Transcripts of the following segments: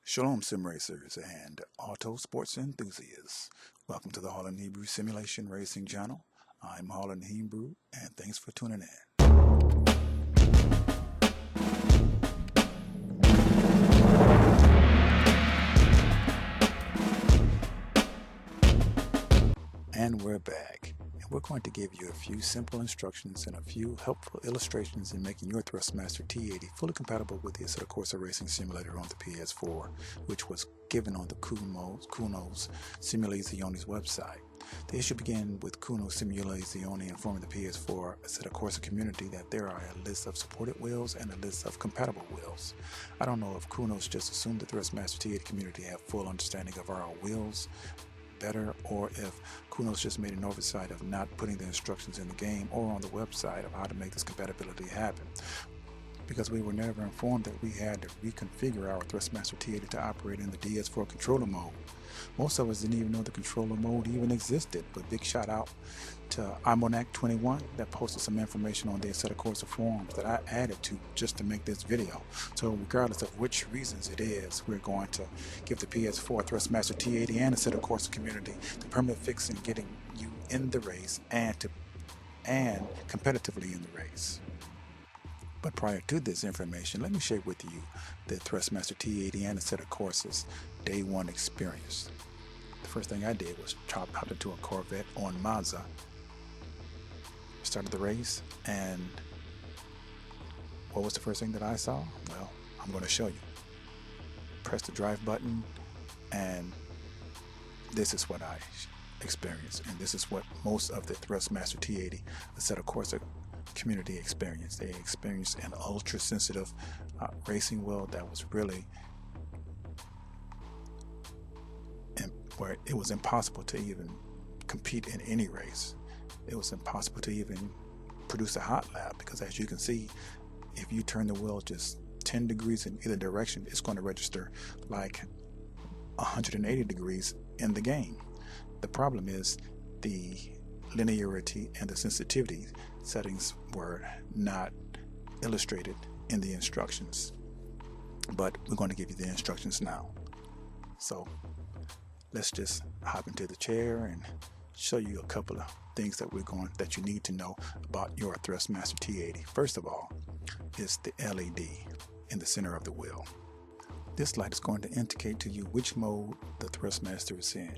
Shalom sim racers and auto sports enthusiasts. Welcome to the Harlan Hebrew Simulation Racing channel. I'm Harlan Hebrew and thanks for tuning in. And we're back. And we're going to give you a few simple instructions and a few helpful illustrations in making your Thrustmaster T80 fully compatible with the Assetto Corsa Racing Simulator on the PS4, which was given on the Kuno's Simulazioni's website. The issue began with Kuno Simulazioni informing the PS4 Assetto Corsa community that there are a list of supported wheels and a list of compatible wheels. I don't know if Kuno's just assumed the Thrustmaster T80 community have full understanding of our wheels better, or if Kunos just made an oversight of not putting the instructions in the game or on the website of how to make this compatibility happen, because we were never informed that we had to reconfigure our Thrustmaster T80 to operate in the DS4 controller mode. Most of us didn't even know the controller mode even existed, but big shout out to Imonac21 that posted some information on the Assetto Corsa forums that I added to just to make this video. So regardless of which reasons it is, we're going to give the PS4 Thrustmaster T80 and Assetto Corsa community the permanent fix in getting you in the race and competitively in the race. But prior to this information, let me share with you the Thrustmaster T80 and Assetto Corsa's day one experience. The first thing I did was hopped into a Corvette on Mazda, started the race, and what was the first thing that I saw? Well, I'm going to show you. Press the drive button, and this is what I experienced, and this is what most of the Thrustmaster T80 Assetto Corsa community experienced. They experienced an ultra sensitive racing wheel that was really where it was impossible to even compete in any race. It was impossible to even produce a hot lap, because as you can see, if you turn the wheel just 10 degrees in either direction, it's going to register like 180 degrees in the game. The problem is the linearity and the sensitivity settings were not illustrated in the instructions, but we're going to give you the instructions now. So let's just hop into the chair and show you a couple of things that you need to know about your Thrustmaster T80. First of all is the LED in the center of the wheel. This light is going to indicate to you which mode the Thrustmaster is in,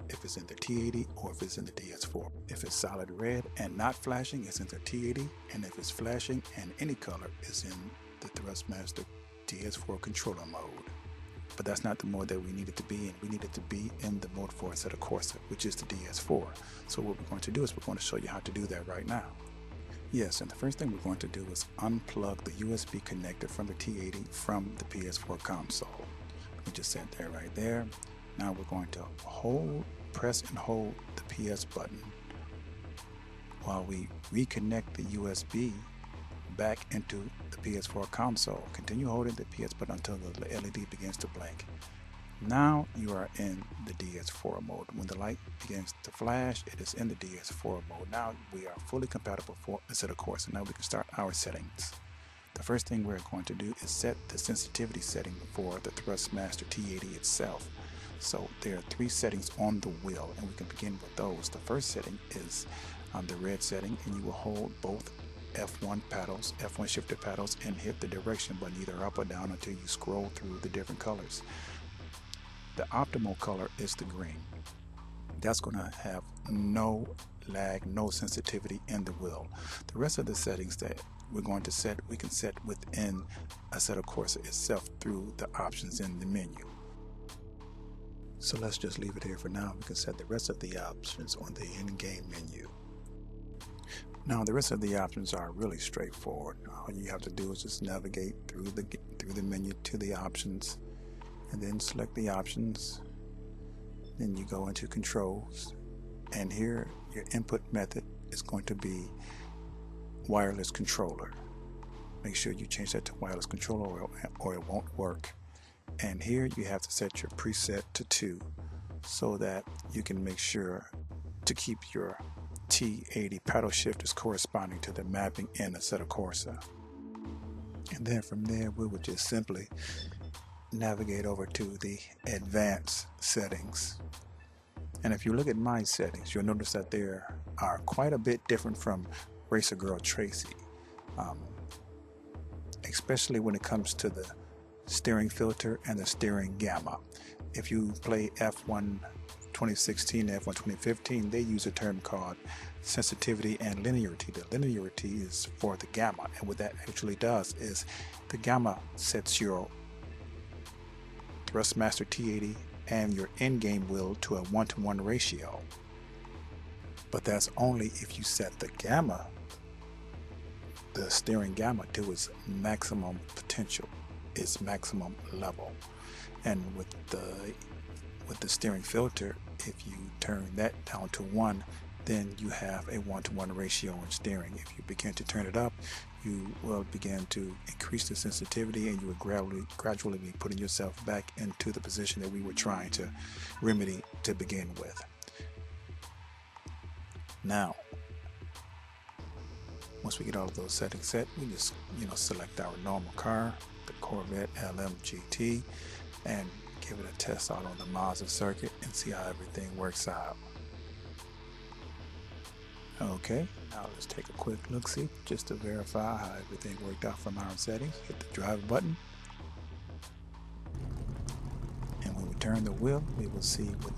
if it's in the T80 or if it's in the DS4. If it's solid red and not flashing, it's in the T80, and if it's flashing and any color, it's in the Thrustmaster DS4 controller mode. But that's not the mode that we needed to be in. We needed to be in the mode for Assetto Corsa, which is the DS4. So what we're going to do is we're going to show you how to do that right now. Yes, and the first thing we're going to do is unplug the USB connector from the T80 from the PS4 console. We just set that right there. Now we're going to press and hold the PS button while we reconnect the USB back into the PS4 console. Continue holding the PS button until the LED begins to blink. Now you are in the DS4 mode. When the light begins to flash, it is in the DS4 mode. Now we are fully compatible for Assetto Corsa. Now we can start our settings. The first thing we're going to do is set the sensitivity setting for the Thrustmaster T80 itself. So there are 3 settings on the wheel, and we can begin with those. The first setting is the red setting, and you will hold both F1 shifter paddles and hit the direction button either up or down until you scroll through the different colors. The optimal color is the green. That's going to have no lag, no sensitivity in the wheel. The rest of the settings that we're going to set, we can set within Assetto Corsa itself through the options in the menu. So let's just leave it here for now. We can set the rest of the options on the in-game menu. Now the rest of the options are really straightforward. All you have to do is just navigate through the menu to the options, and then select the options. Then you go into controls, and here your input method is going to be wireless controller. Make sure you change that to wireless controller or it won't work. And here you have to set your preset to 2 so that you can make sure to keep your T80 paddle shifters corresponding to the mapping in Assetto Corsa. And then from there we would just simply navigate over to the advanced settings. And if you look at my settings, you'll notice that they are quite a bit different from Racer Girl Tracy, especially when it comes to the steering filter and the steering gamma. If you play F1 2016 and F1 2015, they use a term called sensitivity and linearity. The linearity is for the gamma, and what that actually does is the gamma sets your Thrustmaster T80 and your in-game wheel to a 1-to-1 ratio. But that's only if you set the gamma, the steering gamma, to its maximum potential, its maximum level. And with the steering filter, if you turn that down to 1, then you have a 1-to-1 ratio in steering. If you begin to turn it up, you will begin to increase the sensitivity, and you will gradually be putting yourself back into the position that we were trying to remedy to begin with. Now, once we get all of those settings set, we just select our normal car, the Corvette LMGT, and give it a test out on the Mazda circuit and see how everything works out. Okay, now let's take a quick look-see just to verify how everything worked out from our settings. Hit the drive button, and when we turn the wheel, we will see with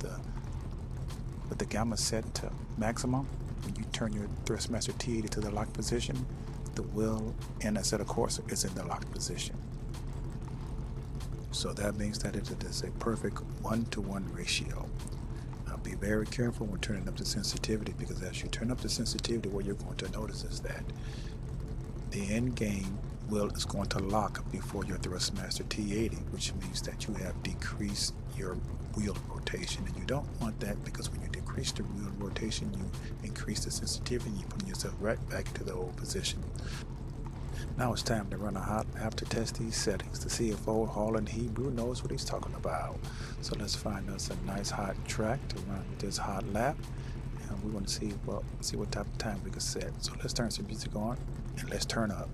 the gamma set to maximum. When you turn your Thrustmaster T80 to the lock position, the wheel in Assetto Corsa is in the lock position. So that means that it is a perfect 1-to-1 ratio. Now be very careful when turning up the sensitivity, because as you turn up the sensitivity, what you're going to notice is that the in-game wheel is going to lock before your Thrustmaster T80, which means that you have decreased your wheel rotation, and you don't want that, because when you decrease the wheel rotation, you increase the sensitivity and you're putting yourself right back into the old position. Now it's time to run a hot lap to test these settings to see if old Holland Hebrew knows what he's talking about. So let's find us a nice hot track to run this hot lap, and we're going to see what type of time we can set. So let's turn some music on and let's turn up.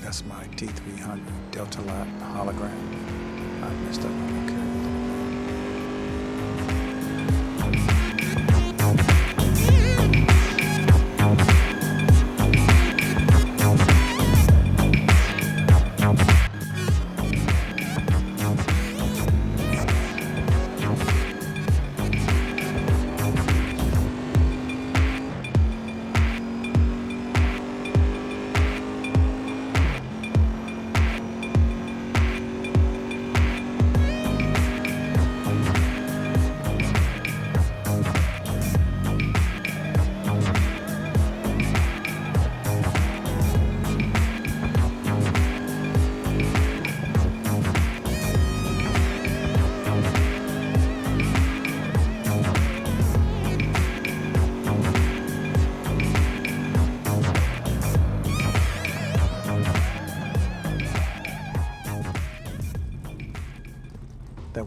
That's my T300 Delta Lot hologram. I messed up on the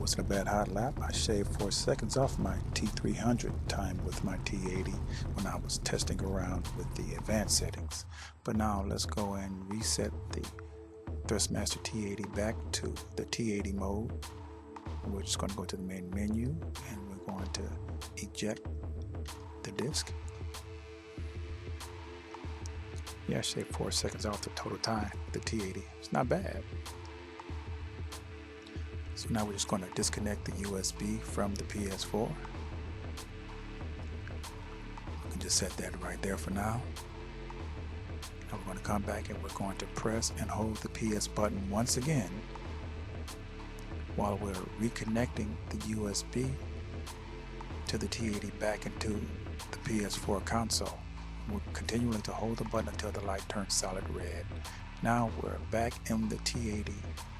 wasn't a bad hot lap. I shaved 4 seconds off my T300 time with my T80 when I was testing around with the advanced settings. But now let's go and reset the Thrustmaster T80 back to the T80 mode. We're just going to go to the main menu and we're going to eject the disk. Yeah, I shaved 4 seconds off the total time with the T80. It's not bad. So now we're just going to disconnect the USB from the PS4. We can just set that right there for now. Now we're going to come back and we're going to press and hold the PS button once again while we're reconnecting the USB to the T80 back into the PS4 console. We're continuing to hold the button until the light turns solid red. Now we're back in the T80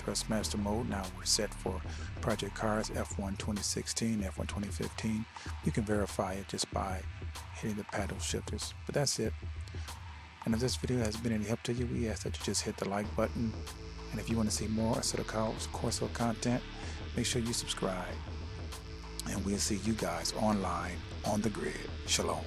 Thrustmaster mode. Now we're set for Project Cars F1 2016, F1 2015. You can verify it just by hitting the paddle shifters, but that's it. And if this video has been any help to you, we ask that you just hit the like button. And if you want to see more Assetto Corsa content, make sure you subscribe. And we'll see you guys online on the grid. Shalom.